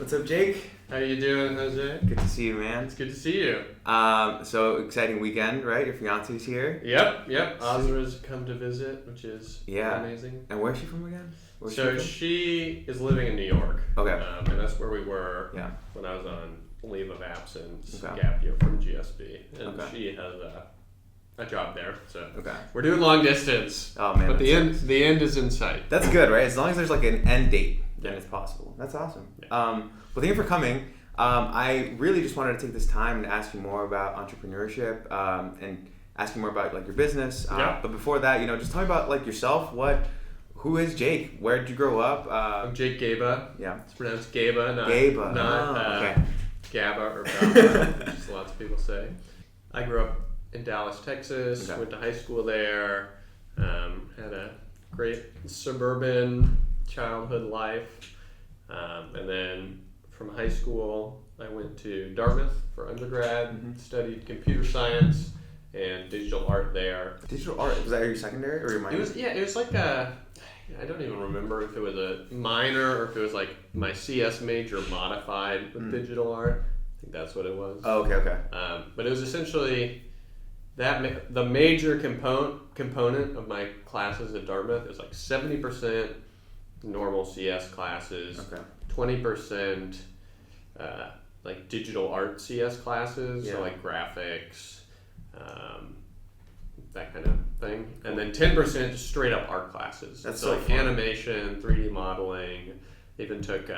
What's up, Jake? How you doing, Jose? Good to see you, man. It's good to see you. So exciting weekend, right? Your fiance's here. Yep. Ozra's come to visit, which is amazing. And where's she from again? She is living in New York. Okay. And that's where we were when I was on leave of absence, gap year from GSB. And she has a job there, so we're doing long distance. Oh man! But the end is in sight. That's good, right? As long as there's like an end date, then it's possible. That's awesome. Yeah. Well, thank you for coming. I really just wanted to take this time and ask you more about entrepreneurship and ask you more about like your business. But before that, just tell me about like yourself. Who is Jake? Where did you grow up? I'm Jake Gaba. Yeah, it's pronounced Gaba, not Gaba or Gaba, as lots of people say. I grew up in Dallas, Texas. Went to high school there. Had a great suburban childhood life, and then from high school I went to Dartmouth for undergrad. Studied computer science and digital art there. Digital art, was that your secondary or your minor? It was like I don't even remember if it was a minor or if it was like my CS major modified with digital art. I think that's what it was. Oh, okay. But it was essentially the major component of my classes at Dartmouth is like 70% normal CS classes, 20% like digital art CS classes, so like graphics, that kind of thing, and then 10% just straight up art classes. That's so like fun. Animation, 3D modeling. Even took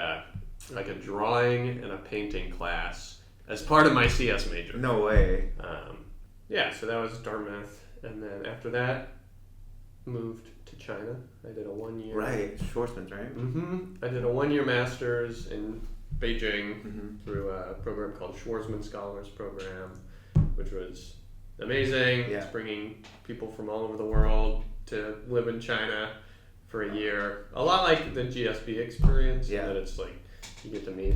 like a drawing and a painting class as part of my CS major. No way. So that was Dartmouth, and then after that, moved to China. I did a 1 year. Right, Schwarzman's, right? I did a 1 year master's in Beijing through a program called Schwarzman Scholars Program, which was amazing. It's bringing people from all over the world to live in China for a year. A lot like the GSB experience. Yeah. That it's like you get to meet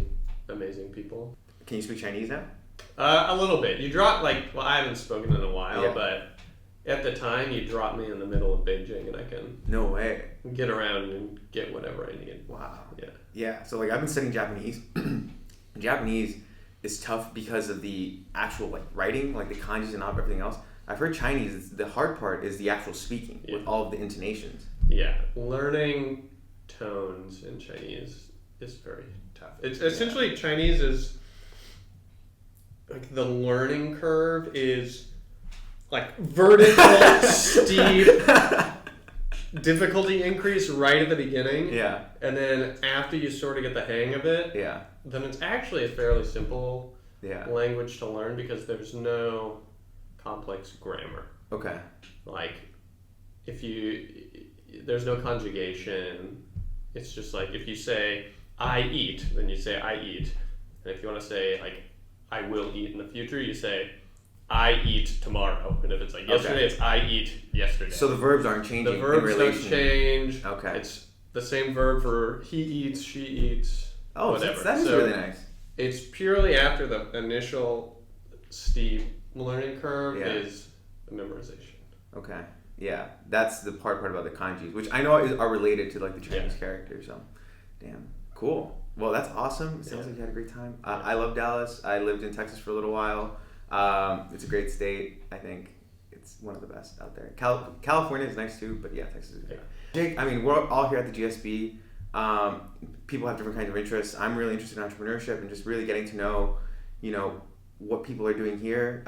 amazing people. Can you speak Chinese now? A little bit. You drop I haven't spoken in a while, but at the time you drop me in the middle of Beijing and I can get around and get whatever I need. Wow. Yeah. So I've been studying Japanese. Japanese is tough because of the actual writing, the kanjis and everything else. I've heard Chinese, the hard part is the actual speaking with all of the intonations. Yeah. Learning tones in Chinese is very tough. It's essentially Chinese is the learning curve is vertical, steep, difficulty increase right at the beginning. Yeah. And then after you sort of get the hang of it, then it's actually a fairly simple language to learn because there's no complex grammar. Okay. There's no conjugation. It's just if you say I eat, then you say I eat. And if you want to say I will eat in the future, you say I eat tomorrow. And if it's yesterday, it's I eat yesterday. So the verbs aren't changing. The verbs don't change. Okay. It's the same verb for he eats, she eats, whatever. That is really nice. It's purely after the initial steep learning curve is the memorization. Okay. Yeah, that's the part about the kanjis, which I know are related to the Chinese characters. So, damn, cool. Well, that's awesome. It sounds like you had a great time. I love Dallas. I lived in Texas for a little while. It's a great state. I think it's one of the best out there. California is nice too, but Texas is great. Jake, we're all here at the GSB. People have different kinds of interests. I'm really interested in entrepreneurship and just really getting to know, what people are doing here.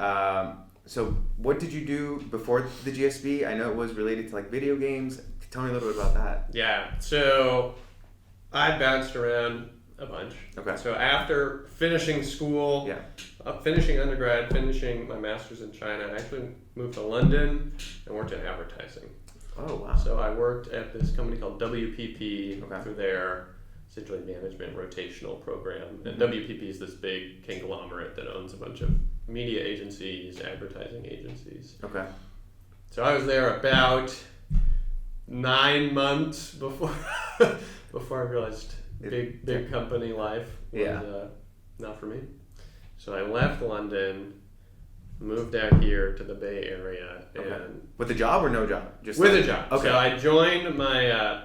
So what did you do before the GSB? I know it was related to video games. Tell me a little bit about that. Yeah. So I bounced around a bunch. Okay. So after finishing school, finishing undergrad, finishing my master's in China, I actually moved to London and worked in advertising. Oh, wow. So I worked at this company called WPP through their essentially management rotational program. And WPP is this big conglomerate that owns a bunch of media agencies, advertising agencies. Okay. So I was there about 9 months before I realized big company life was not for me. So I left London, moved out here to the Bay Area, and with a job or no job? Just with a job. Okay. So I joined my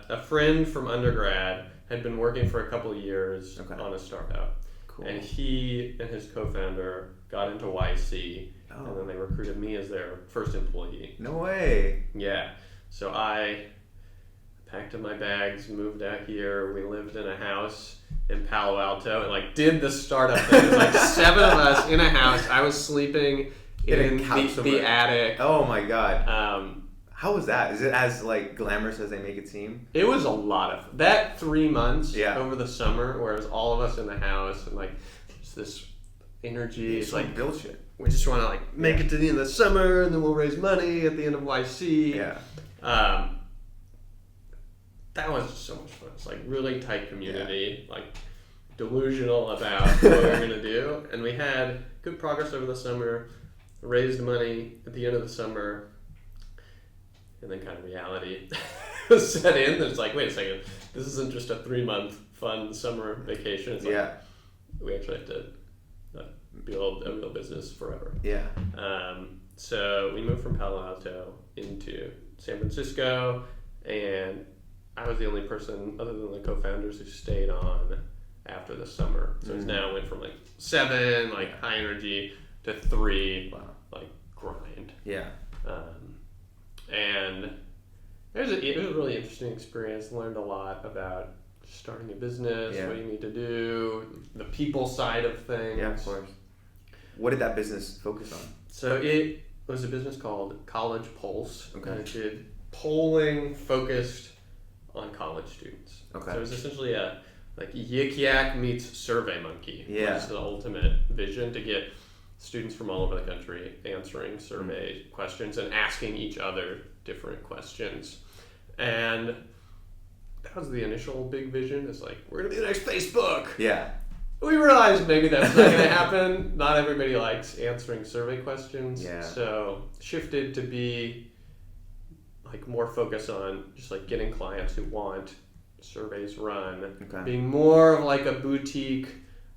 a friend from undergrad had been working for a couple of years on a startup. Cool. And he and his co-founder got into YC, and then they recruited me as their first employee. No way. Yeah. So I packed up my bags, moved out here. We lived in a house in Palo Alto and like did the startup thing. It was like 7 of us in a house. I was sleeping in the attic. Oh my God. How was that? Is it as like glamorous as they make it seem? It was a lot of that 3 months over the summer, where it was all of us in the house and like just this energy. It's like build shit. We just want to like make it to the end of the summer, and then we'll raise money at the end of YC. Yeah. That was just so much fun. It's like really tight community, like delusional about what we were gonna do, and we had good progress over the summer. Raised money at the end of the summer. And then kind of reality set in. It's like, wait a second, this isn't just a 3-month fun summer vacation. It's like, we actually have to build a real business forever. Yeah. So we moved from Palo Alto into San Francisco, and I was the only person other than the co-founders who stayed on after the summer. So it's now went from like 7, like high energy, to 3, like grind. Yeah. And it was a really interesting experience. Learned a lot about starting a business, what you need to do, the people side of things. Yeah, of course. What did that business focus on? So it was a business called College Pulse. Okay. And it did polling focused on college students. Okay. So it was essentially a like Yik Yak meets Survey Monkey. Yeah. Which is the ultimate vision, to get students from all over the country answering survey questions and asking each other different questions. And that was the initial big vision. It's like, we're going to be the next Facebook. Yeah. We realized maybe that's not going to happen. Not everybody likes answering survey questions. Yeah. So shifted to be like more focused on just like getting clients who want surveys run. Okay. Being more of like a boutique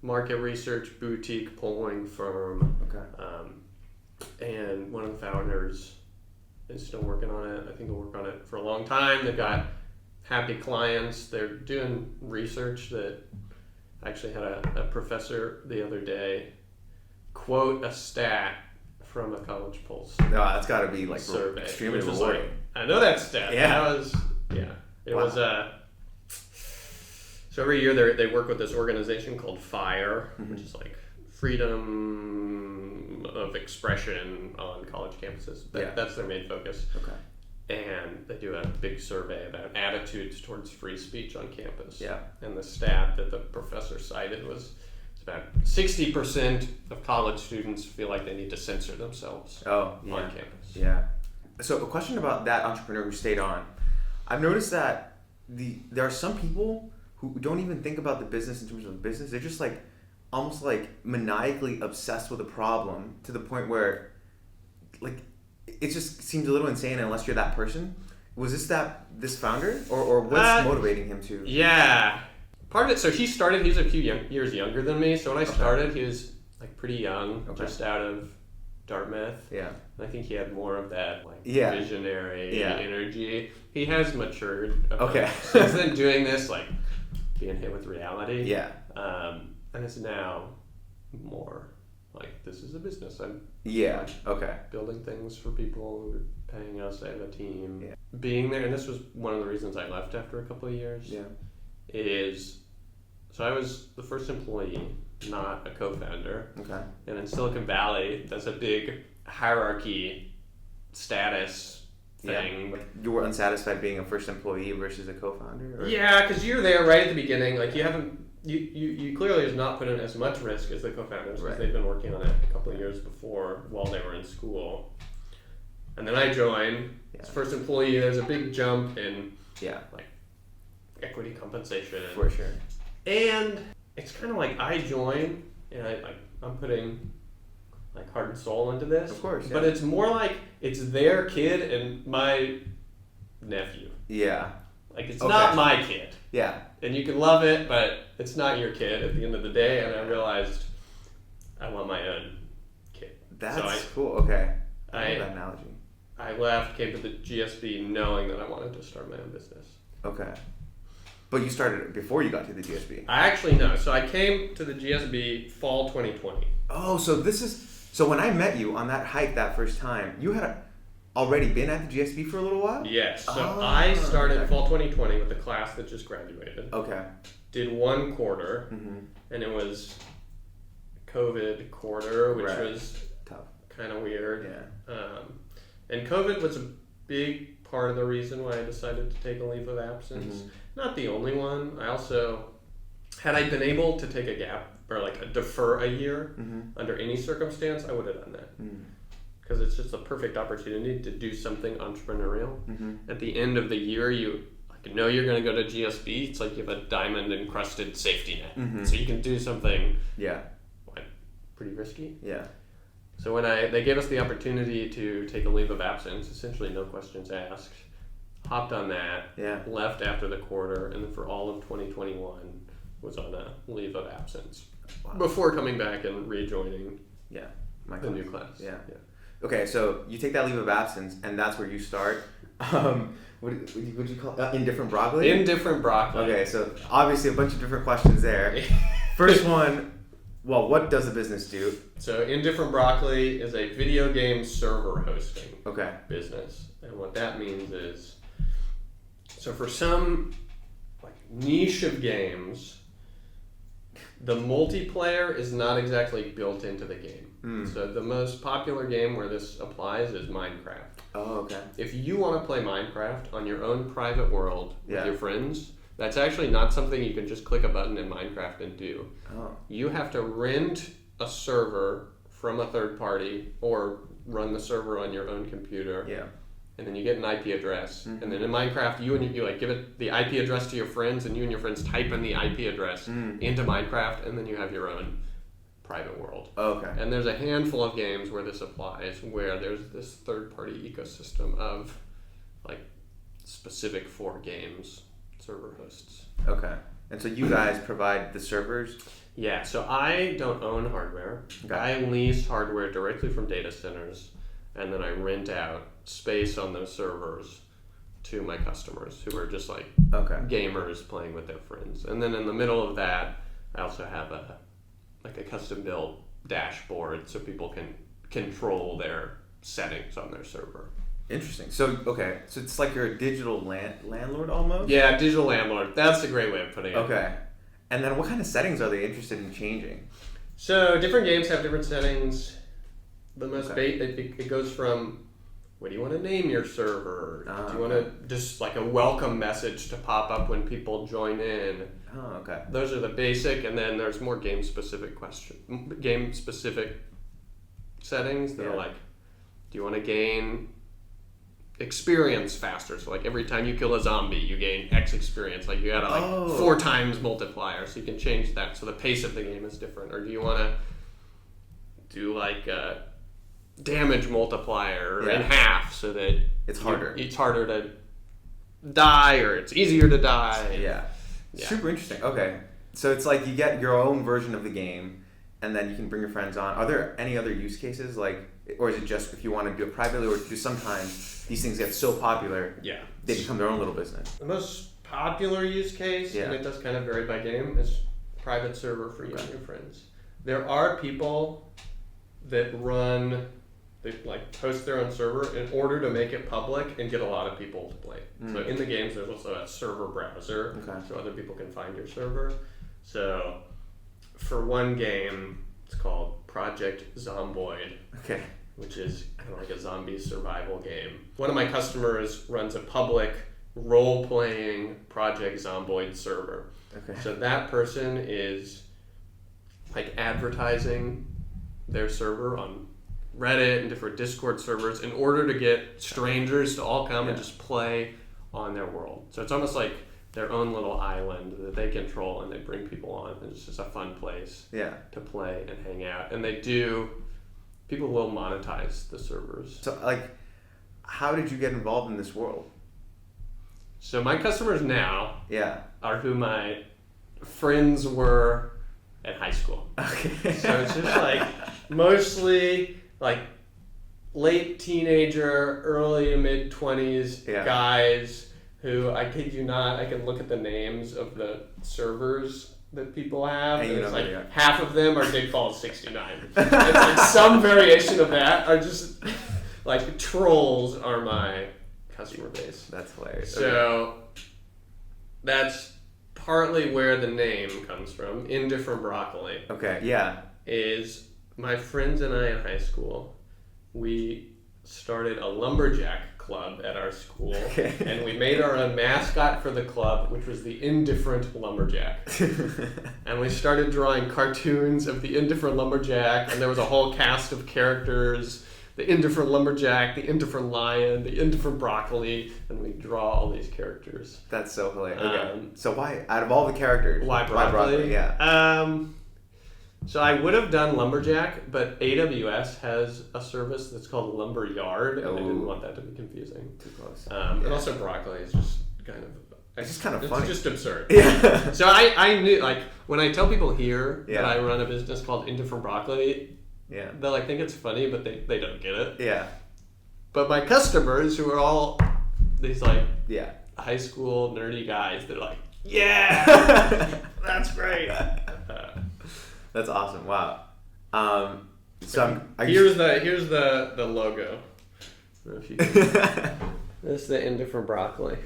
market research boutique polling firm. Okay. And one of the founders is still working on it. I think he'll work on it for a long time. They've got happy clients. They're doing research that I actually had a professor the other day quote a stat from a College Pulse. No, that's got to be like survey, extremely which was rewarding. like, I know that stat. Yeah. That was, it was so every year they work with this organization called FIRE, which is like freedom of expression on college campuses. That's their main focus. Okay. And they do a big survey about attitudes towards free speech on campus. Yeah. And the stat that the professor cited was it's about 60% of college students feel like they need to censor themselves on campus. Yeah. So a question about that entrepreneur who stayed on. I've noticed that there are some people who don't even think about the business in terms of business. They're just like almost like maniacally obsessed with a problem to the point where like it just seems a little insane unless you're that person. Was this founder or what's motivating him to? Yeah. Part of it, so he was a few years younger than me. So when I started, he was like pretty young, just out of Dartmouth. Yeah. And I think he had more of that like visionary energy. He has matured. Since then doing this, like being hit with reality. Yeah. And it's now more like this is a business. I'm building things for people who are paying us. I have a team. Yeah. Being there, and this was one of the reasons I left after a couple of years. Yeah. So I was the first employee, not a co-founder. Okay. And in Silicon Valley, there's a big hierarchy status thing. Yeah. You were unsatisfied being a first employee versus a co-founder? Or? Yeah, because you're there right at the beginning. Like you clearly has not put in as much risk as the co-founders because they've been working on it a couple of years before while they were in school. And then I joined as first employee. There's a big jump in like equity compensation. For sure. And it's kind of like I join and I'm putting like heart and soul into this. Of course. Yeah. But it's more like it's their kid and my nephew. Yeah. Like it's not my kid. Yeah. And you can love it, but it's not your kid at the end of the day. And I realized I want my own kid. That's cool. Okay. I love that analogy. I left, came to the GSB knowing that I wanted to start my own business. Okay. But you started before you got to the GSB. I actually know. So I came to the GSB fall 2020. Oh, so when I met you on that hike that first time, you had already been at the GSB for a little while? Yes. So I started fall 2020 with the class that just graduated. Okay. Did one quarter, and it was COVID quarter, which was tough, kind of weird. Yeah. And COVID was a big part of the reason why I decided to take a leave of absence. Not the only one. I also, had I been able to take a gap or like a defer a year under any circumstance, I would have done that. Because it's just a perfect opportunity to do something entrepreneurial. At the end of the year, you know you're going to go to GSB. It's like you have a diamond encrusted safety net, so you can do something. Pretty risky. Yeah. So when they gave us the opportunity to take a leave of absence, essentially no questions asked, hopped on that. Yeah. Left after the quarter, and then for all of 2021 was on a leave of absence before coming back and rejoining. The new class. Yeah. Okay, so you take that leave of absence, and that's where you start. What would you call it? Indifferent Broccoli? Indifferent Broccoli. Okay, so obviously a bunch of different questions there. First one, well, what does the business do? So Indifferent Broccoli is a video game server hosting business. And what that means is, so for some like niche of games, the multiplayer is not exactly built into the game. So the most popular game where this applies is Minecraft. Oh, okay. If you want to play Minecraft on your own private world with your friends, that's actually not something you can just click a button in Minecraft and do. Oh. You have to rent a server from a third party or run the server on your own computer. Yeah. And then you get an IP address. And then in Minecraft, you like give it the IP address to your friends, and you and your friends type in the IP address into Minecraft, and then you have your own private world. Okay. And there's a handful of games where this applies, where there's this third-party ecosystem of like specific for games server hosts. Okay. And so you guys provide the servers? Yeah, so I don't own hardware. Okay. I lease hardware directly from data centers, and then I rent out space on those servers to my customers who are just like gamers playing with their friends. And then in the middle of that, I also have a custom built dashboard so people can control their settings on their server. Interesting. So it's like you're a digital landlord almost? Yeah, digital landlord. That's a great way of putting it. Okay. And then what kind of settings are they interested in changing? So different games have different settings. The most it goes from, what do you want to name your server? Do you want to just like a welcome message to pop up when people join in? Oh, okay. Those are the basic, and then there's more game specific settings that are like, do you want to gain experience faster? So like every time you kill a zombie, you gain X experience. Like you got a 4 times multiplier, so you can change that so the pace of the game is different. Or do you want to do like a damage multiplier in half so that it's harder. It's harder to die, or it's easier to die. Yeah. Super interesting. Okay. So it's like you get your own version of the game, and then you can bring your friends on. Are there any other use cases, like, or is it just if you want to do it privately, or do sometimes these things get so popular they become their own little business? The most popular use case, and it does kind of vary by game, is private server for you and your friends. There are people that they like host their own server in order to make it public and get a lot of people to play. So in the games, there's also a server browser, so other people can find your server. So for one game, it's called Project Zomboid, which is kind of like a zombie survival game. One of my customers runs a public role-playing Project Zomboid server. So that person is like advertising their server on Reddit and different Discord servers in order to get strangers to all come and just play on their world. So it's almost like their own little island that they control, and they bring people on, and it's just a fun place to play and hang out. And people will monetize the servers. So like, how did you get involved in this world? So my customers now are who my friends were at high school. So it's just like mostly like late teenager, early to mid 20s guys who, I kid you not, I can look at the names of the servers that people have, and it's like half of them are Big Falls 69. It's like some variation of that are just like trolls are my customer base. That's hilarious. So that's partly where the name comes from. Indifferent Broccoli. Okay, yeah. Is my friends and I in high school, we started a lumberjack club at our school, and we made our own mascot for the club, which was the Indifferent Lumberjack. And we started drawing cartoons of the Indifferent Lumberjack, and there was a whole cast of characters: the Indifferent Lumberjack, the Indifferent Lion, the Indifferent Broccoli, and we draw all these characters. That's so hilarious. Okay. So why, out of all the characters, why broccoli? Yeah. So I would have done Lumberjack, but AWS has a service that's called Lumberyard, and I didn't want that to be confusing. Too close. And also broccoli is just kind of... It's just kind of funny. It's just absurd. Yeah. So I knew, like, when I tell people here that I run a business called Indifferent Broccoli, they'll like think it's funny, but they don't get it. Yeah. But my customers, who are all these like high school nerdy guys, they're like, yeah, that's great. That's awesome. Wow. So here's the logo. I don't know if you can. This is the Indifferent Broccoli.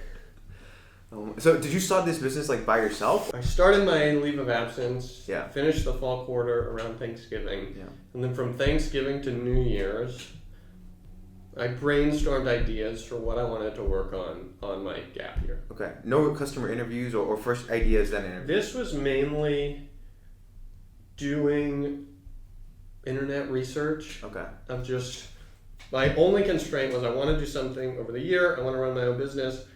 So did you start this business like by yourself? I started my leave of absence. Yeah. Finished the fall quarter around Thanksgiving. Yeah. And then from Thanksgiving to New Year's, I brainstormed ideas for what I wanted to work on my gap year. Okay. No customer interviews or first ideas, then interviews? This was mainly doing internet research. Okay. Of just, my only constraint was I want to do something over the year. I want to run my own business.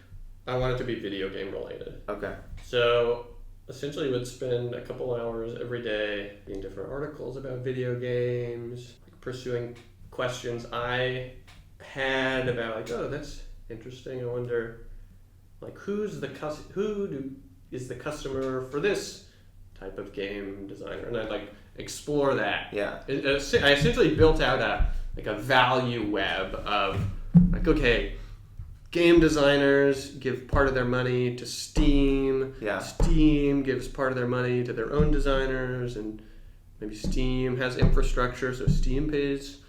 I want it to be video game related. Okay. So essentially would spend a couple hours every day reading different articles about video games, like pursuing questions I had about like, oh, that's interesting. I wonder, like, who is the customer for this type of game designer? And I'd like explore that. Yeah. I essentially built out a value web of like, okay, game designers give part of their money to Steam. Yeah. Steam gives part of their money to their own designers, and maybe Steam has infrastructure, so Steam pays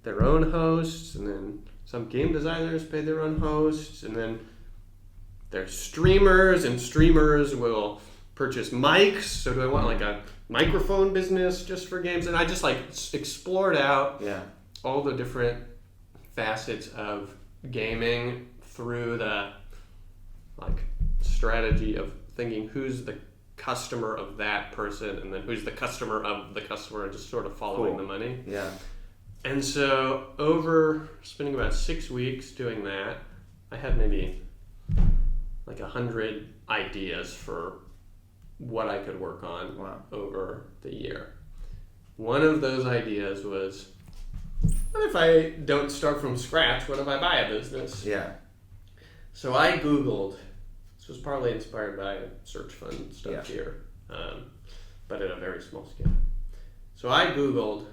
their own hosts, and then some game designers pay their own hosts, and then there's streamers, and streamers will purchase mics. So do I want like a microphone business just for games? And I just like explored out all the different facets of gaming through the like strategy of thinking who's the customer of that person, and then who's the customer of the customer, and just sort of following the money. Yeah. And so over spending about 6 weeks doing that, I had maybe like 100 ideas for what I could work on over the year. One of those ideas was, what if I don't start from scratch? What if I buy a business? Yeah. So I Googled, this was partly inspired by search fund stuff here, but at a very small scale. So I Googled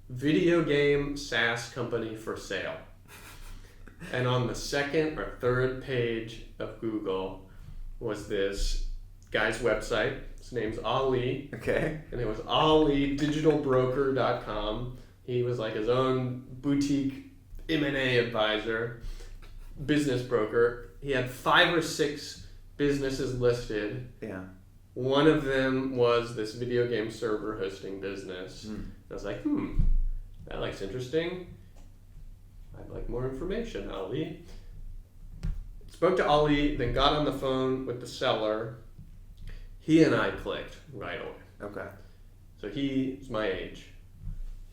video game SaaS company for sale. And on the second or third page of Google was this guy's website. His name's Ali. Okay. And it was alidigitalbroker.com. He was like his own boutique M&A advisor, business broker. He had 5 or 6 businesses listed. Yeah. One of them was this video game server hosting business. I was like, that looks interesting. I'd like more information, Ali. Spoke to Ali, then got on the phone with the seller. He and I clicked right away. Okay. So he's my age.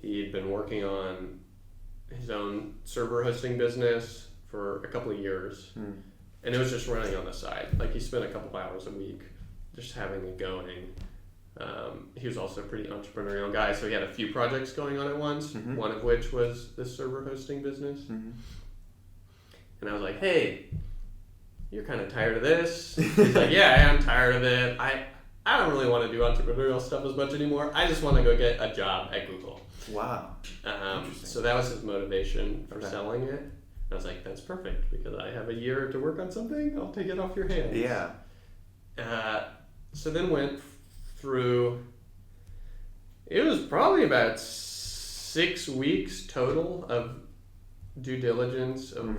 He'd been working on his own server hosting business for a couple of years. And it was just running on the side. Like he spent a couple hours a week just having it going. He was also a pretty entrepreneurial guy, so he had a few projects going on at once, one of which was this server hosting business. And I was like, hey, you're kind of tired of this? He's like, yeah, I'm tired of it. I don't really want to do entrepreneurial stuff as much anymore. I just want to go get a job at Google. Wow. So that was his motivation for selling it. I was like, that's perfect because I have a year to work on something. I'll take it off your hands. Yeah. So then went through, it was probably about 6 weeks total of due diligence, of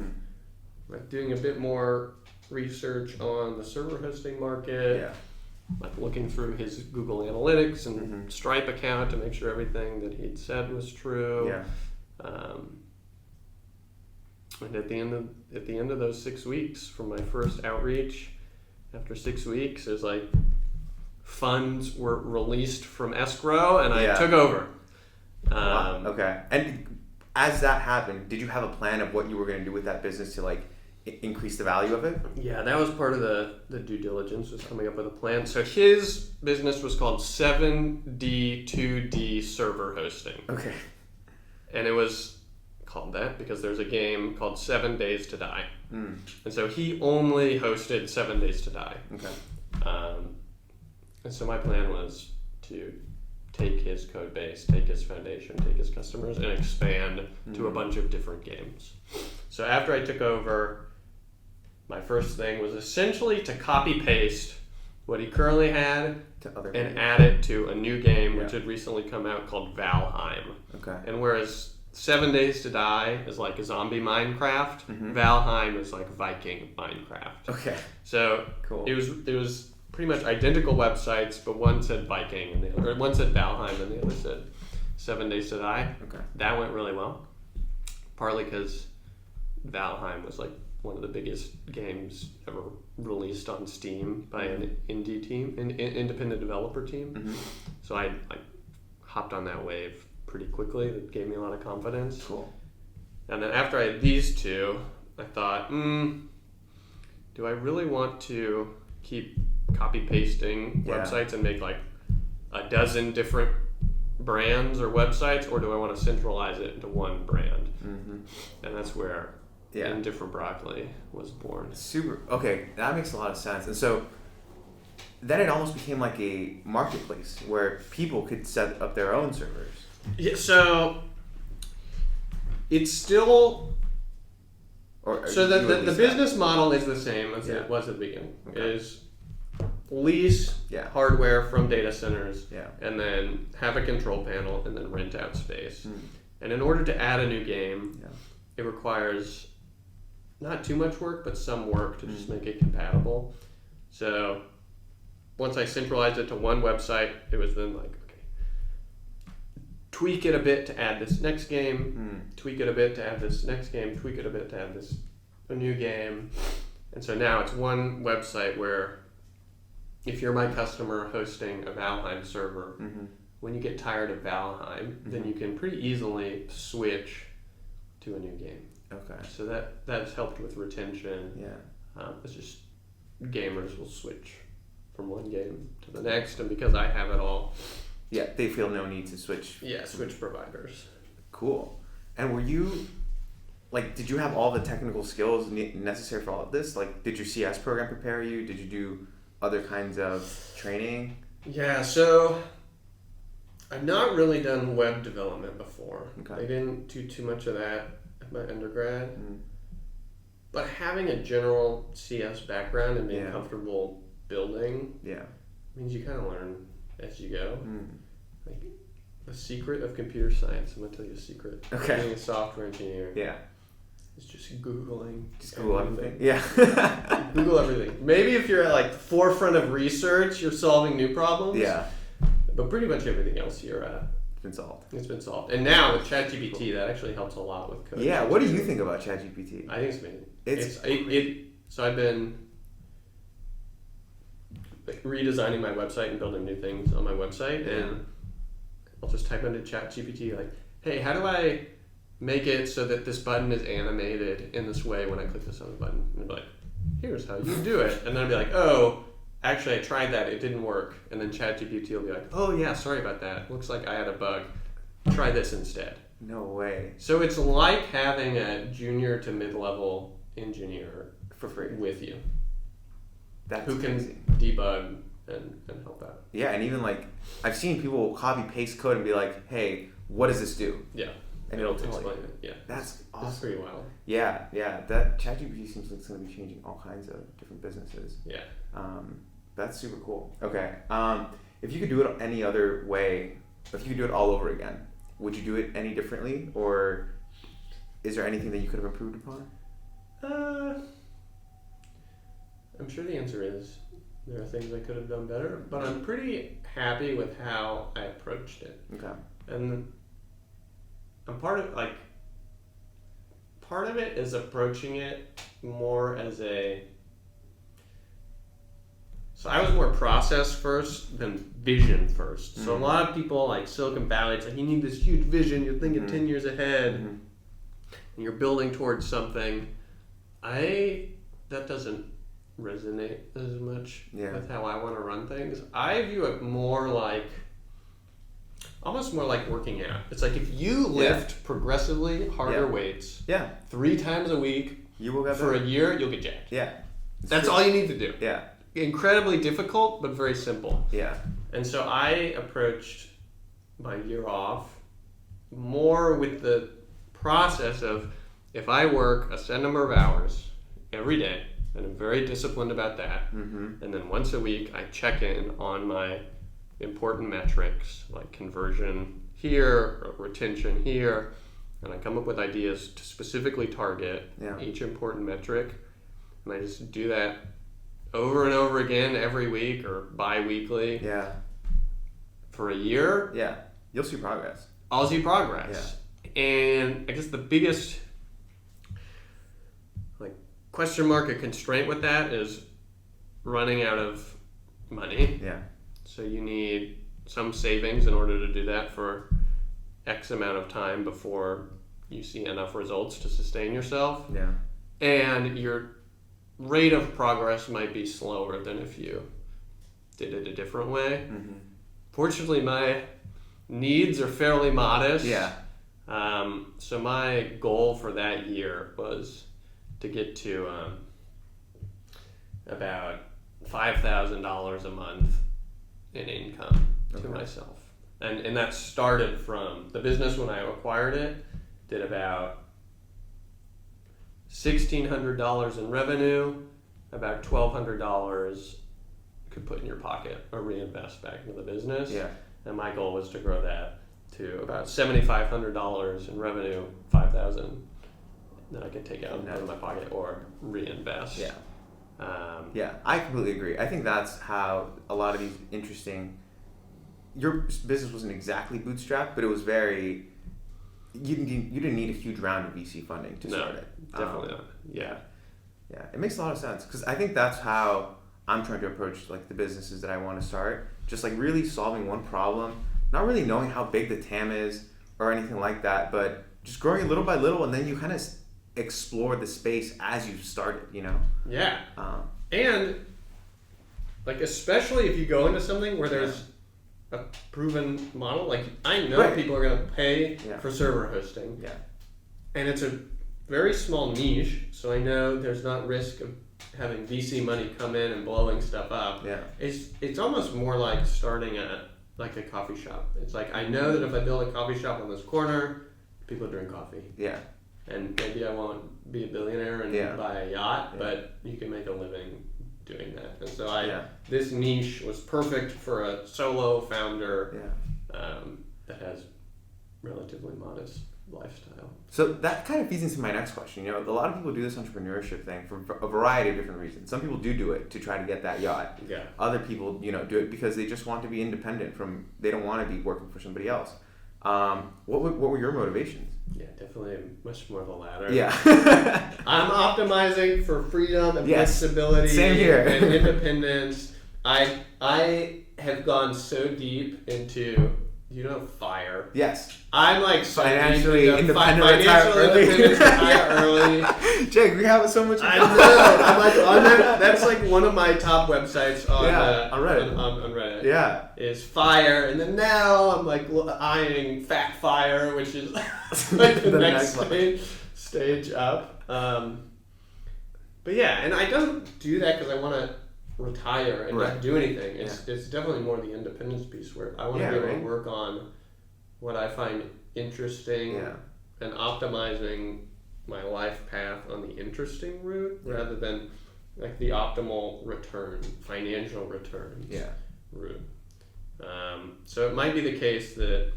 like doing a bit more research on the server hosting market, like looking through his Google Analytics and Stripe account to make sure everything that he'd said was true. And at the end of those 6 weeks, from my first outreach, after 6 weeks, there's like funds were released from escrow, and I took over. Wow. Okay. And as that happened, did you have a plan of what you were going to do with that business to like increase the value of it? Yeah, that was part of the due diligence, was coming up with a plan. So his business was called 7D2D Server Hosting. Okay. And it was called that because there's a game called 7 Days to Die. And so he only hosted 7 Days to Die. Okay. And so my plan was to take his code base, take his foundation, take his customers, and expand to a bunch of different games. So after I took over, my first thing was essentially to copy paste what he currently had To other and games. add it to a new game which had recently come out called Valheim. Okay. And whereas 7 Days to Die is like a zombie Minecraft, Valheim is like Viking Minecraft. Okay. So Cool. it was pretty much identical websites, but one said Viking and the other, or one said Valheim and the other said 7 Days to Die. Okay. That went really well, partly because Valheim was like one of the biggest games ever released on Steam by an indie team, an independent developer team. So I hopped on that wave pretty quickly. That gave me a lot of confidence. Cool. And then after I had these two, I thought, do I really want to keep copy pasting websites and make like a dozen different brands or websites, or do I want to centralize it into one brand? And that's where Indifferent Broccoli was born. Super. Okay, that makes a lot of sense. And so then it almost became like a marketplace where people could set up their own servers. Yeah, so it's still so the business model is the same as it was at the beginning. Okay. It is lease hardware from data centers, and then have a control panel, and then rent out space. And in order to add a new game, it requires not too much work, but some work to just make it compatible. So once I centralized it to one website, it was then like, okay, tweak it a bit to add this next game, tweak it a bit to add this next game, tweak it a bit to add a new game. And so now it's one website where if you're my customer hosting a Valheim server, when you get tired of Valheim, then you can pretty easily switch to a new game. Okay. So that's helped with retention. It's just gamers will switch from one game to the next, and because I have it all, they feel no need to switch. Switch providers. Cool. And were you like, did you have all the technical skills necessary for all of this? Like, did your CS program prepare you? Did you do other kinds of training? Yeah, so I've not really done web development before. Okay. I didn't do too much of that at my undergrad. But having a general CS background and being comfortable building means you kind of learn as you go. Like, the secret of computer science, I'm going to tell you a secret. Okay. Being a software engineer. It's just Googling. Just Google everything. Google everything. Maybe if you're at like the forefront of research, you're solving new problems. But pretty much everything else you're at. It's been solved. And now with ChatGPT, that actually helps a lot with code. Yeah, what do you think about ChatGPT? I think it's amazing. So I've been redesigning my website and building new things on my website, and I'll just type into ChatGPT like, hey, how do I make it so that this button is animated in this way when I click this other button? And it'll be like, here's how you do it. And then I'll be like, oh, actually I tried that, it didn't work. And then ChatGPT will be like, oh yeah, sorry about that. Looks like I had a bug. Try this instead. No way. So it's like having a junior to mid-level engineer For free. with you. That's who can crazy. debug and help out. Yeah, and even like I've seen people copy paste code and be like, hey, what does this do? Yeah. and it'll tell explain you. it. Yeah, That's awesome. That's pretty wild. Yeah. That ChatGPT seems like it's going to be changing all kinds of different businesses. Yeah. That's super cool. Okay. If you could do it any other way, if you could do it all over again, would you do it any differently, or is there anything that you could have improved upon? I'm sure the answer is there are things I could have done better, but I'm pretty happy with how I approached it. Okay. And I'm part of it is approaching it more as so I was more process first than vision first. So a lot of people like Silicon Valley, it's like you need this huge vision, you're thinking 10 years ahead, and you're building towards something. That doesn't resonate as much with how I want to run things. I view it more like, almost more like working out. It's like if you lift progressively harder weights 3 times a week you will get for a year, you'll get jacked. Yeah. That's all you need to do. Yeah. Incredibly difficult, but very simple. Yeah. And so I approached my year off more with the process of, if I work a set number of hours every day, and I'm very disciplined about that, and then once a week I check in on my important metrics like conversion here, or retention here, and I come up with ideas to specifically target each important metric, and I just do that over and over again every week or bi-weekly for a year. Yeah. You'll see progress. I'll see progress. Yeah. And I guess the biggest question mark or constraint with that is running out of money. Yeah. So you need some savings in order to do that for X amount of time before you see enough results to sustain yourself. Yeah. And your rate of progress might be slower than if you did it a different way. Fortunately, my needs are fairly modest. Yeah. So my goal for that year was to get to about $5,000 a month in income to myself. And that started from the business when I acquired it, did about $1,600 in revenue, about $1,200 you could put in your pocket or reinvest back into the business. Yeah. And my goal was to grow that to about $7,500 in revenue, $5,000 that I could take out and put in my pocket or reinvest. Yeah. I completely agree. I think that's how a lot of these interesting. Your business wasn't exactly bootstrapped, but it was very. You didn't need a huge round of VC funding to start it. Definitely not. Yeah. Yeah, it makes a lot of sense because I think that's how I'm trying to approach like the businesses that I want to start. Just like really solving one problem, not really knowing how big the TAM is or anything like that, but just growing little by little, and then you kind of explore the space as you started, you know? Yeah. And like especially if you go into something where there's a proven model, like I know people are going to pay for server hosting. Yeah. And it's a very small niche, so I know there's not risk of having VC money come in and blowing stuff up. Yeah. It's almost more like starting a coffee shop. It's like I know that if I build a coffee shop on this corner, people drink coffee. Yeah. And maybe I won't be a billionaire and buy a yacht, but you can make a living doing that. And so this niche was perfect for a solo founder that has relatively modest lifestyle. So that kind of feeds into my next question. You know, a lot of people do this entrepreneurship thing for a variety of different reasons. Some people do it to try to get that yacht. Yeah. Other people, do it because they just want to be independent they don't want to be working for somebody else. What were your motivations? Yeah, definitely much more the latter. Yeah. I'm optimizing for freedom and flexibility. Same here. And independence. I have gone so deep into FIRE. Yes. I'm like financially independent, retire early. Jake, we have so much. I know. I'm like on that. That's like one of my top websites on Reddit. On Reddit. Yeah. Is FIRE, and then now I'm like eyeing Fat Fire, which is like the next stage up. But yeah, and I don't do that because I want to retire and not do anything. It's definitely more the independence piece where I want to be able to work on what I find interesting and optimizing my life path on the interesting route rather than like the optimal return, financial returns route. So it might be the case that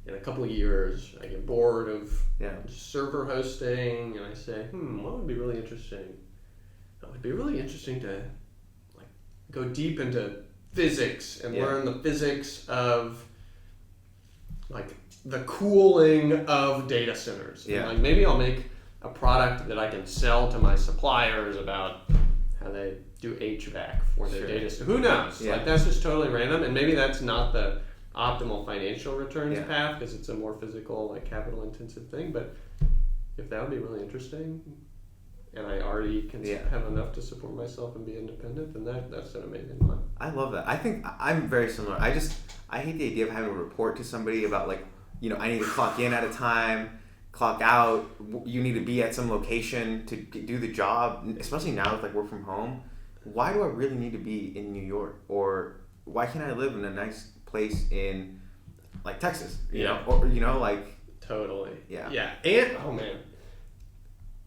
in a couple of years I get bored of server hosting and I say, what would be really interesting? It would be really interesting to like go deep into physics and learn the physics of like the cooling of data centers. Yeah. And, like maybe I'll make a product that I can sell to my suppliers about how they do HVAC for their data center. Who knows? Yeah. Like that's just totally random, and maybe that's not the optimal financial returns path because it's a more physical, like capital intensive thing. But if that would be really interesting, and I already can have enough to support myself and be independent, then that's an amazing one. I love that. I think I'm very similar. I hate the idea of having to report to somebody about like, I need to clock in at a time, clock out. You need to be at some location to do the job, especially now with like work from home. Why do I really need to be in New York? Or why can't I live in a nice place in like Texas? You know, or like totally. Yeah. Yeah. And oh man.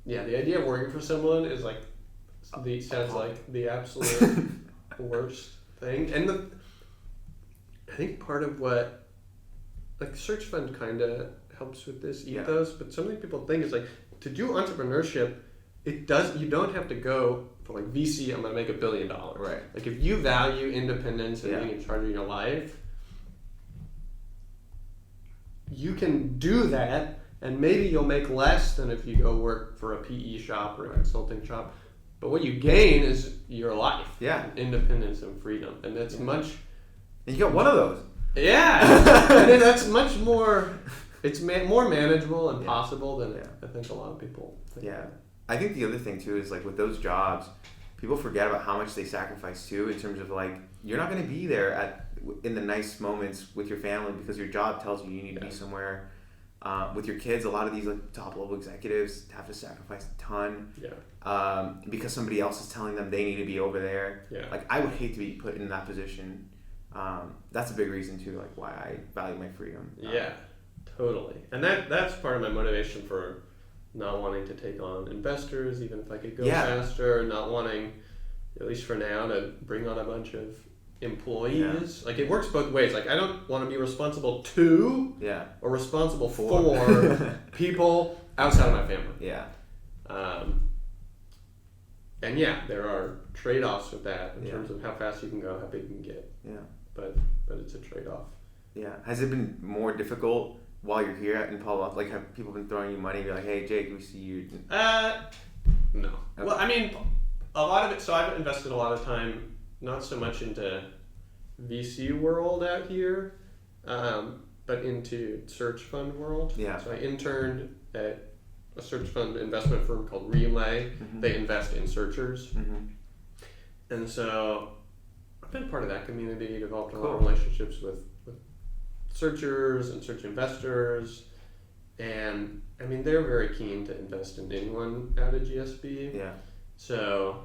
Yeah, the idea of working for someone is like sounds like the absolute worst thing. And I think part of what like the search fund kind of helps with this ethos, but something people think is like to do entrepreneurship, you don't have to go for like VC, I'm gonna make $1 billion. Right. Like if you value independence and being in charge of your life, you can do that, and maybe you'll make less than if you go work for a PE shop or a consulting shop. But what you gain is your life. Yeah. Independence and freedom. And that's much... And you got one of those. Yeah! And that's much more... It's more manageable and possible than I think a lot of people think. Yeah. I think the other thing, too, is like with those jobs, people forget about how much they sacrifice, too, in terms of like, you're not going to be there in the nice moments with your family because your job tells you need to be somewhere. With your kids, a lot of these like top level executives have to sacrifice a ton because somebody else is telling them they need to be over there. Yeah. Like I would hate to be put in that position. That's a big reason too, like why I value my freedom. Yeah, totally. And that's part of my motivation for not wanting to take on investors, even if I could go faster, not wanting, at least for now, to bring on a bunch of employees. Like it works both ways. Like I don't want to be responsible to or responsible for people outside of my family. And there are trade-offs with that in terms of how fast you can go, how big you can get. But it's a trade-off. Has it been more difficult while you're here in Palo Alto? Like have people been throwing you money? You're like, hey Jake, we see you. No. Okay. Well, I mean, a lot of it. So I've invested a lot of time, not so much into VC world out here, but into search fund world. So I interned at a search fund investment firm called Relay. They invest in searchers. And so I've been part of that community, developed a lot of relationships with searchers and search investors. And I mean, they're very keen to invest in anyone out of GSB. So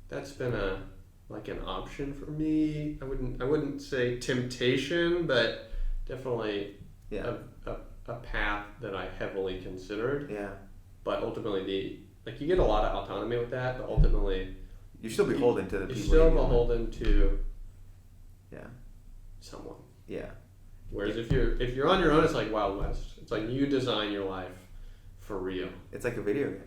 that's been an option for me. I wouldn't say temptation, but definitely a path that I heavily considered. But ultimately, you get a lot of autonomy with that, but ultimately you're still beholden to the people. You're still beholden to someone. Whereas if you're on your own, it's like Wild West. It's like you design your life for real. It's like a video game.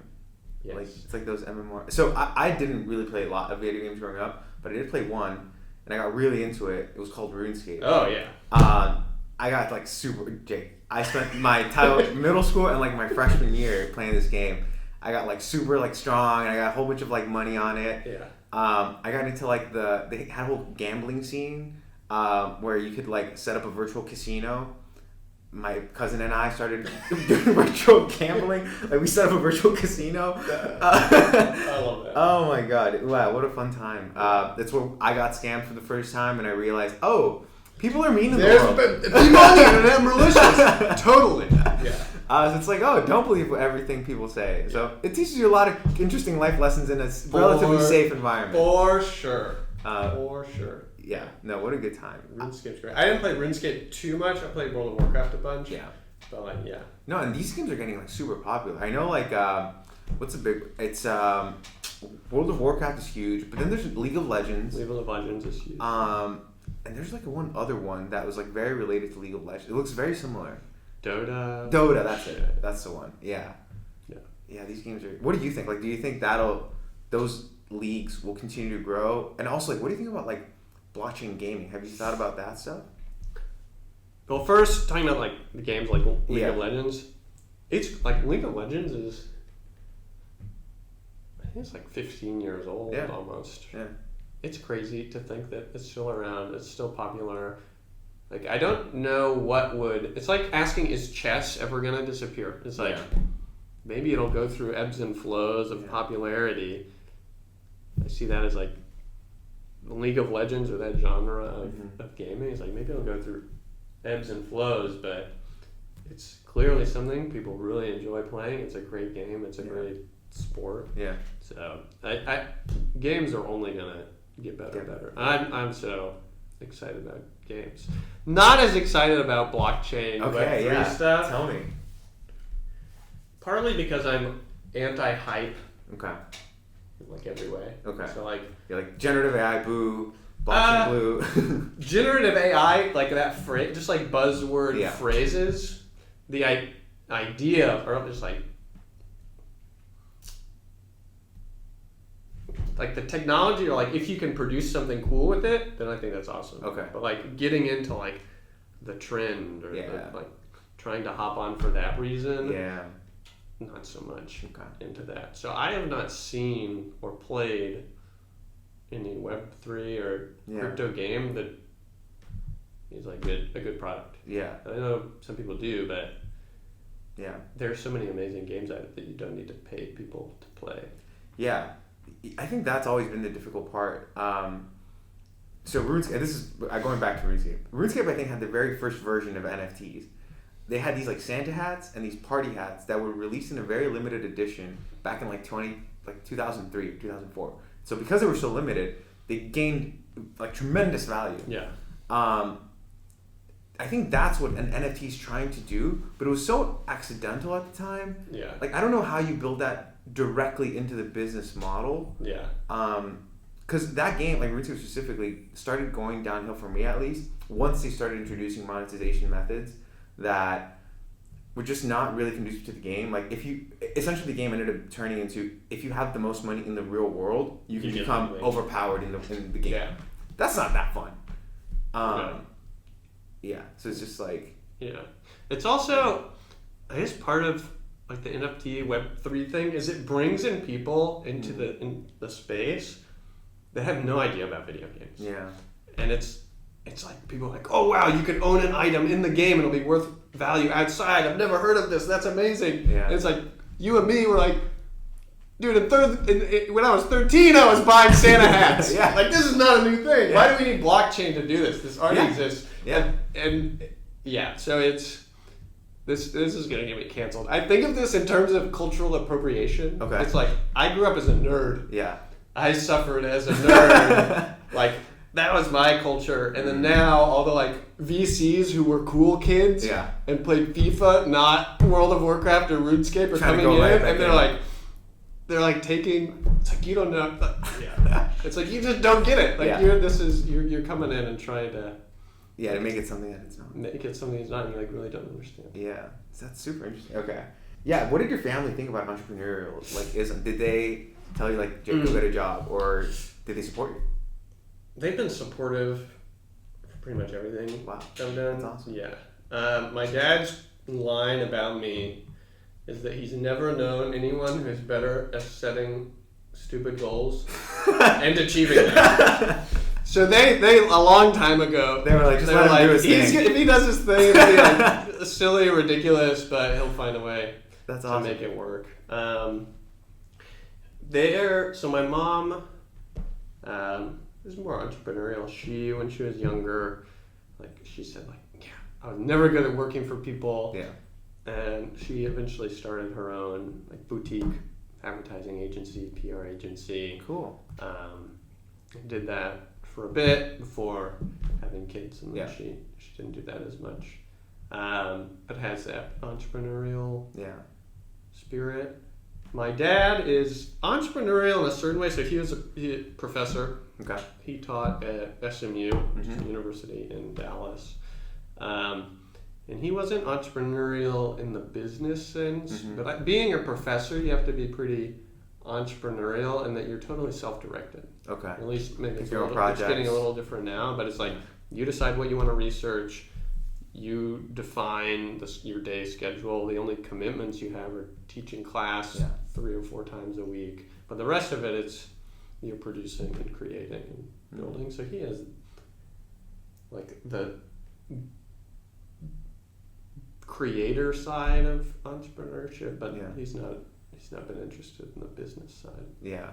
Yes. Like it's like those MMR. So I didn't really play a lot of video games growing up, but I did play one, and I got really into it. It was called RuneScape. Oh yeah. I got like super Jake. I spent my middle school and like my freshman year playing this game. I got like super like strong, and I got a whole bunch of like money on it. I got into like they had a whole gambling scene where you could like set up a virtual casino. My cousin and I started doing virtual gambling. Like we set up a virtual casino. I love that. Oh my god! Wow, what a fun time! That's where I got scammed for the first time, and I realized, people are mean in the world. People on the internet malicious. Totally. So it's like, don't believe everything people say. So it teaches you a lot of interesting life lessons in a relatively safe environment. For sure. For sure. Yeah. No, what a good time. RuneScape's great. I didn't play RuneScape too much. I played World of Warcraft a bunch. But like, yeah. No, and these games are getting like super popular. I know like what's a big? It's World of Warcraft is huge, but then there's League of Legends. League of Legends is huge. And there's like one other one that was like very related to League of Legends. It looks very similar. Dota. That's it. That's the one. Yeah. Yeah, these games are. What do you think? Like, do you think those leagues will continue to grow? And also, like, what do you think about like blockchain gaming? Have you thought about that stuff? Well, first talking about like the games like League of Legends, it's like League of Legends is, I think it's like 15 years old almost. Yeah. It's crazy to think that it's still around. It's still popular. Like I don't know what would. It's like asking, is chess ever gonna disappear? It's like maybe it'll go through ebbs and flows of popularity. I see that as like League of Legends or that genre of gaming. It's like maybe it'll go through ebbs and flows, but it's clearly something people really enjoy playing. It's a great game. It's a great sport. Yeah. So I games are only gonna get better and better. I'm so excited about games. Not as excited about blockchain Web3 stuff. Tell me. Partly because I'm anti-hype. Okay. In like every way. Okay. So like you're like generative AI boo, blockchain blue. Generative AI, like that phrase, just like buzzword phrases. The idea, or just like the technology, or like if you can produce something cool with it, then I think that's awesome. Okay. But like getting into like the trend or like trying to hop on for that reason, not so much into that. So I have not seen or played any Web3 or crypto game that is like a good product. Yeah. I know some people do, but yeah, there are so many amazing games out there that you don't need to pay people to play. Yeah. I think that's always been the difficult part. So RuneScape, this is going back to RuneScape. RuneScape, I think, had the very first version of NFTs. They had these like Santa hats and these party hats that were released in a very limited edition back in like 2003 or 2004. So because they were so limited, they gained like tremendous value. Yeah. I think that's what an NFT is trying to do, but it was so accidental at the time. Yeah. Like I don't know how you build that directly into the business model. Yeah. Because that game, like RuneScape specifically, started going downhill for me at least once they started introducing monetization methods that were just not really conducive to the game. Like essentially the game ended up turning into, if you have the most money in the real world, you can become overpowered in the game. Yeah. That's not that fun. Yeah. So it's just like. Yeah. It's also, I guess part of like the NFT Web3 thing is it brings in people into the space that have no idea about video games. Yeah. And it's like people are like, oh wow, you can own an item in the game and it'll be worth value outside. I've never heard of this. That's amazing. Yeah. And it's like you and me were like, dude, when I was 13, I was buying Santa hats. Yeah. Like this is not a new thing. Yeah. Why do we need blockchain to do this? This already exists. Yeah. And so it's this is gonna get me canceled. I think of this in terms of cultural appropriation. Okay. It's like I grew up as a nerd. Yeah. I suffered as a nerd. Like that was my culture. And then now all the like VCs who were cool kids and played FIFA, not World of Warcraft or RuneScape, are coming in and they're like taking. It's like you don't know. It's like you just don't get it. Like you're coming in and trying to. Yeah, to make it something that it's not. Make it something it's not, and you like really don't understand. Yeah, that's super interesting. Okay, yeah. What did your family think about entrepreneurial Did they tell you like, Jake, go get a job, or did they support you? They've been supportive for pretty much everything. Wow, I've done. That's awesome. Yeah, my dad's line about me is that he's never known anyone who's better at setting stupid goals and achieving them. So they a long time ago, they were like, just let him do his thing. If he does his thing, it'll be like silly, ridiculous, but he'll find a way to make it work. So my mom is more entrepreneurial. When she was younger, like she said, like, yeah, I was never good at working for people. Yeah. And she eventually started her own like boutique advertising agency, PR agency. Cool. Did that for a bit before having kids, and then she didn't do that as much. but has that entrepreneurial spirit. My dad is entrepreneurial in a certain way. So he was a professor. Okay. He taught at SMU, which is a university in Dallas. And he wasn't entrepreneurial in the business sense, but being a professor, you have to be pretty entrepreneurial in that you're totally self-directed. Okay. At least maybe it's projects. getting a little different now, but it's like you decide what you want to research, you define your day schedule. The only commitments you have are teaching class 3 or 4 times a week, but the rest of it, it's you're producing and creating and building. So he has like the creator side of entrepreneurship, but he's not been interested in the business side. Yeah.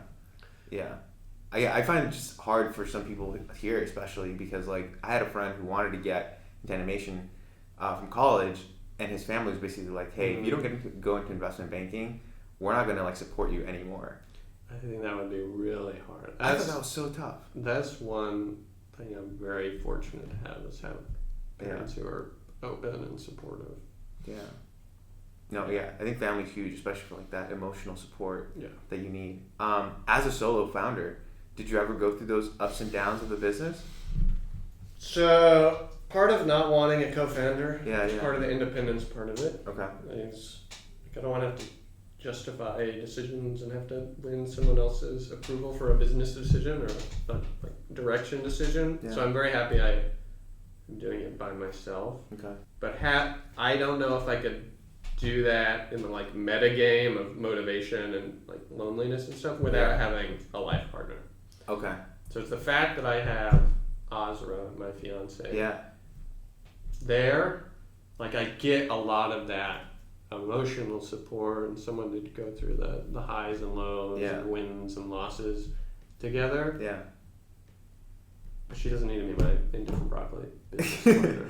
I find it just hard for some people here, especially because like I had a friend who wanted to get into animation from college, and his family was basically like, hey, if you don't go into investment banking, we're not going to like support you anymore. I think that would be really hard. I thought that was so tough. That's one thing I'm very fortunate to have, is have parents who are open and supportive. I think family's huge, especially for like that emotional support that you need. As a solo founder, did you ever go through those ups and downs of the business? So part of not wanting a co-founder, part of the independence part of it, is like I don't want to have to justify decisions and have to win someone else's approval for a business decision or a like direction decision. So I'm very happy I'm doing it by myself. But I don't know if I could do that in the like meta game of motivation and like loneliness and stuff without having a life partner. So it's the fact that I have Azra, my fiance. There, like I get a lot of that emotional support and someone to go through the highs and lows and wins and losses together. But she doesn't need to be my Indifferent Broccoli business partner.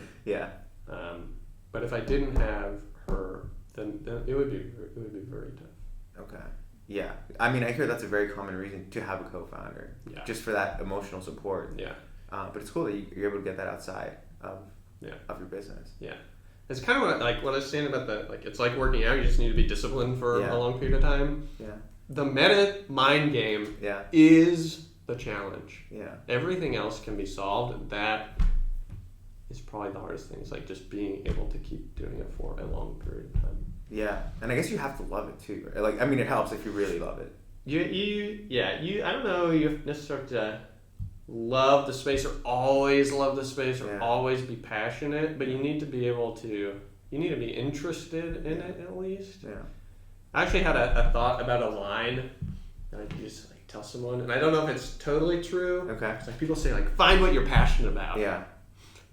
But if I didn't have her, then it would be very tough. I mean, I hear that's a very common reason to have a co-founder, just for that emotional support. But it's cool that you're able to get that outside of your business. It's kind of what I was saying about it's like working out. You just need to be disciplined for a long period of time. The meta mind game is the challenge. Everything else can be solved. That is probably the hardest thing. It's like just being able to keep doing it for a long period of time. And I guess you have to love it too, right? Like, I mean, it helps if you really love it. I don't know, you necessarily have to love the space or always love the space or always be passionate, but you need to be interested in it at least. I actually had a thought about a line that I could just like tell someone, and I don't know if it's totally true. It's like people say like, find what you're passionate about.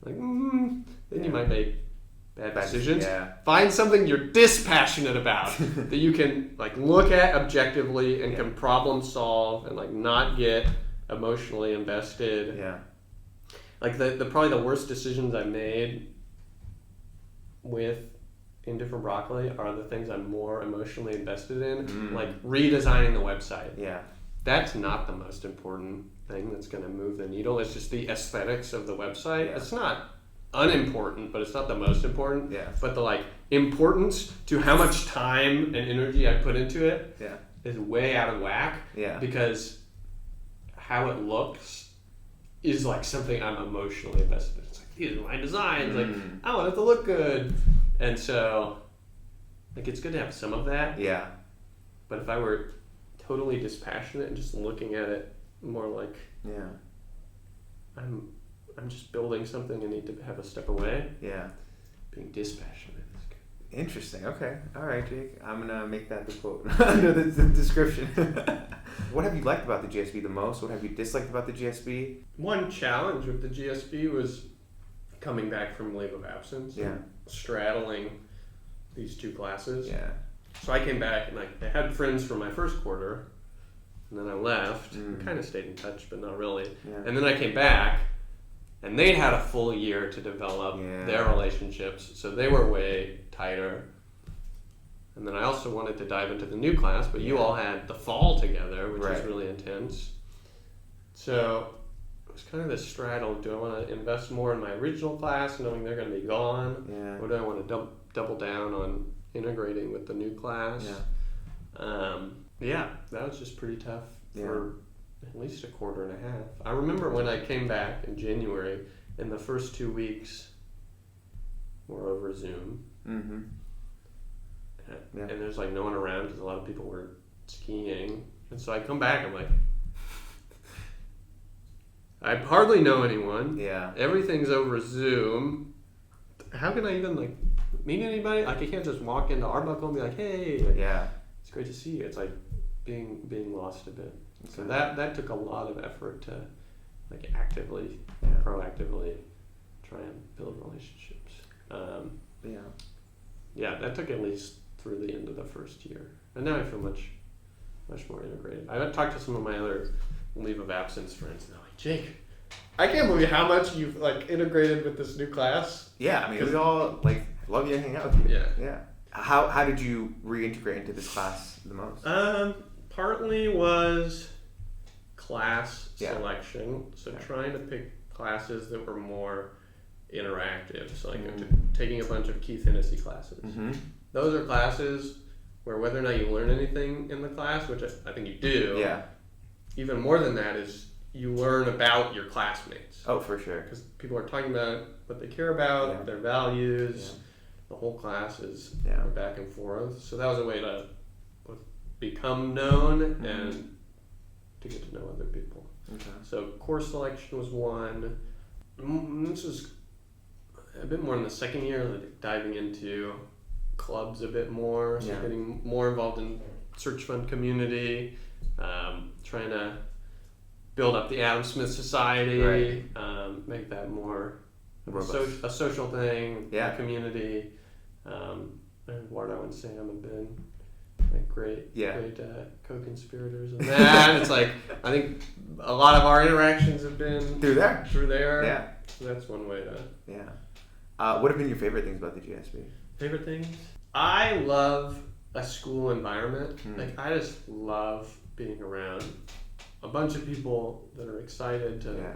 Like, then you might make bad decisions. Find something you're dispassionate about that you can like look at objectively and can problem solve and like not get emotionally invested. Like the probably the worst decisions I made with Indifferent Broccoli are the things I'm more emotionally invested in, like redesigning the website. That's not the most important thing that's going to move the needle. It's just the aesthetics of the website. It's not unimportant, but it's not the most important. But the like importance to how much time and energy I put into it is way out of whack. Because how it looks is like something I'm emotionally invested in. It's like, these are my designs. Like, I want it to look good. And so, like, it's good to have some of that. But if I were totally dispassionate and just looking at it more like, I'm just building something and need to have a step away. Being dispassionate is good. Interesting. Okay. All right, Jake. I'm gonna make that the quote under the description. What have you liked about the GSB the most? What have you disliked about the GSB? One challenge with the GSB was coming back from leave of absence. Straddling these two classes. So I came back and I had friends from my first quarter, and then I left. Kind of stayed in touch, but not really. And then I came back, and they'd had a full year to develop their relationships, so they were way tighter. And then I also wanted to dive into the new class, but you all had the fall together, which was really intense. So was kind of this straddle. Do I want to invest more in my original class, knowing they're going to be gone? Yeah. Or do I want to double down on integrating with the new class? That was just pretty tough for at least a quarter and a half. I remember when I came back in January, and the first 2 weeks were over Zoom. Mm-hmm. And there's like no one around because a lot of people were skiing. And so I come back, I'm like, I hardly know anyone. Yeah. Everything's over Zoom. How can I even like meet anybody? Like I can't just walk into Arbuckle and be like, hey. Yeah. It's great to see you. It's like being lost a bit. So that took a lot of effort to like actively, proactively try and build relationships. That took at least through the end of the first year. And now I feel much more integrated. I've talked to some of my other leave of absence friends, and they're like, Jake, I can't believe how much you've like integrated with this new class. Yeah, I mean, we all like love you and hang out with you. Yeah. Yeah. How did you reintegrate into this class the most? Partly was class selection. So trying to pick classes that were more interactive. So like taking a bunch of Keith Hennessy classes. Mm-hmm. Those are classes where whether or not you learn anything in the class, which I think you do. Yeah. Even more than that is you learn about your classmates. Oh, for sure. Because people are talking about what they care about, their values. The whole class is back and forth. So that was a way to become known and to get to know other people. Okay. So course selection was one. This was a bit more in the second year, like diving into clubs a bit more. So getting more involved in search fund community, trying to build up the Adam Smith Society, make that more a social thing, a community. And Wardo and Sam have been like great co-conspirators in that. It's like I think a lot of our interactions have been through there. Yeah. So that's one way to. Yeah. What have been your favorite things about the GSB? Favorite things? I love a school environment. Like I just love being around a bunch of people that are excited to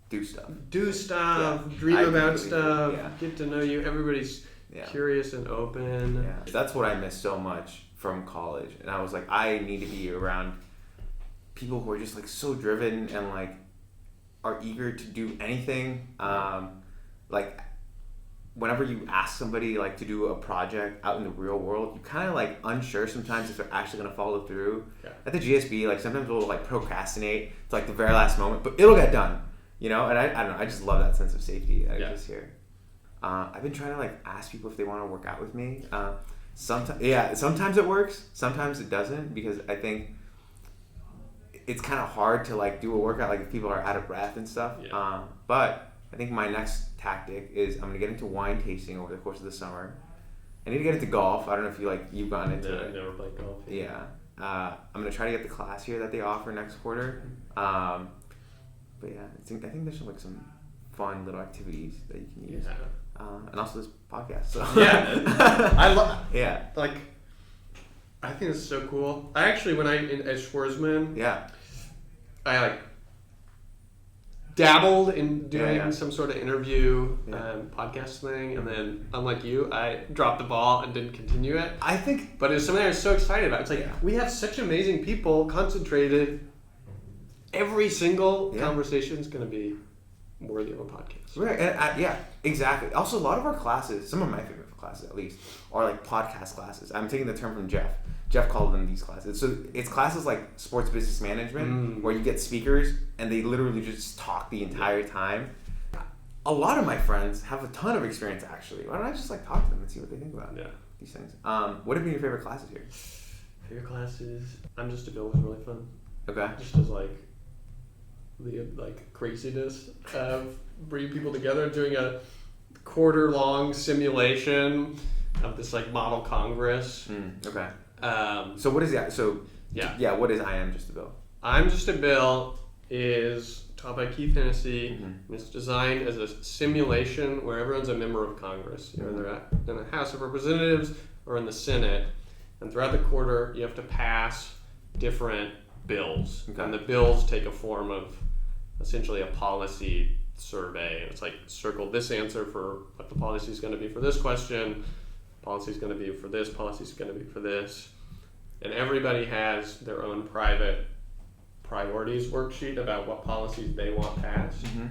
do stuff, dream about stuff, get to know you. Everybody's curious and open. Yeah. That's what I miss so much from college. And I was like, I need to be around people who are just like so driven and like are eager to do anything. Like whenever you ask somebody like to do a project out in the real world, you kind of like unsure sometimes if they're actually going to follow through. At the GSB, like sometimes we'll like procrastinate to like the very last moment, but it'll get done, you know? And I don't know, I just love that sense of safety that I just hear. I've been trying to like ask people if they want to work out with me. Sometimes it works, sometimes it doesn't, because I think it's kind of hard to like do a workout like if people are out of breath and stuff. But I think my next tactic is I'm gonna get into wine tasting over the course of the summer. I need to get into golf. I don't know if you've gone into it. I've never played golf. I'm gonna try to get the class here that they offer next quarter. But yeah, I think there's like some fun little activities that you can use. And also this podcast. So I love. Yeah. Like, I think it's so cool. I actually, when at Schwarzman, I like dabbled in doing some sort of interview podcast thing, and then unlike you, I dropped the ball and didn't continue it. But it was something I was so excited about. It's like we have such amazing people concentrated. Every single conversation is going to be worthy of a podcast. Right, and exactly. Also, a lot of our classes, some of my favorite classes at least, are like podcast classes. I'm taking the term from Jeff. Jeff called them these classes. So it's classes like sports business management, where you get speakers and they literally just talk the entire time. A lot of my friends have a ton of experience actually. Why don't I just like talk to them and see what they think about these things? What have been your favorite classes here? Favorite classes? I'm Just a Bill was really fun. Okay. Just as like the like craziness of bringing people together, doing a quarter-long simulation of this like model Congress. Okay. So what is that? So what is I Am Just a Bill? I'm Just a Bill is taught by Keith Hennessy. And it's designed as a simulation where everyone's a member of Congress. You know, they're in the House of Representatives or in the Senate, and throughout the quarter you have to pass different bills, and the bills take a form of essentially a policy survey. It's like circle this answer for what the policy is going to be for this question, policy is going to be for this, policy is going to be for this. And everybody has their own private priorities worksheet about what policies they want passed. Mm-hmm.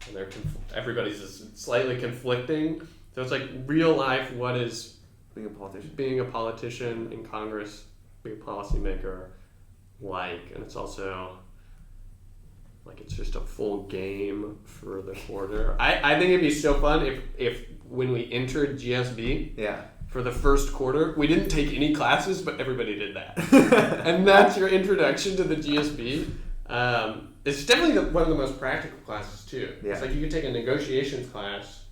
And everybody's just slightly conflicting. So it's like real life, what is being a politician in Congress, being a policymaker like, and it's also like it's just a full game for the quarter. I think it'd be so fun if when we entered GSB, for the first quarter, we didn't take any classes, but everybody did that. And that's your introduction to the GSB. It's definitely one of the most practical classes too. Yeah. It's like you can take a negotiations class,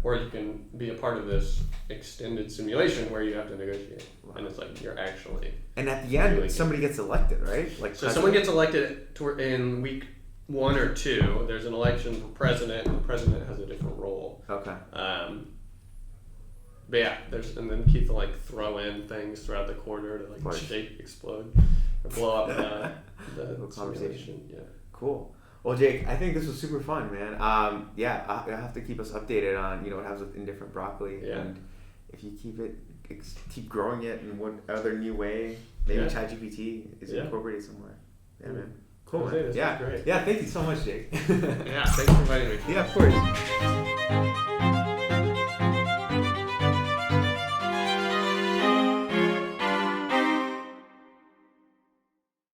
or you can be a part of this extended simulation where you have to negotiate. Wow. And it's like you're actually... And at the end, somebody gets elected, right? Like so someone gets elected in week 1 or 2. There's an election for president, and the president has a different role. Okay. But yeah, and then Keith will like throw in things throughout the quarter to like explode, or blow up the conversation. Yeah. Cool. Well, Jake, I think this was super fun, man. You'll have to keep us updated on what happens with Indifferent Broccoli, and if you keep growing it in what other new way, maybe ChatGPT is incorporated somewhere. Yeah, man. Cool. Man. Great. Yeah. Thank you so much, Jake. Yeah. Thanks for inviting me. Yeah, of course.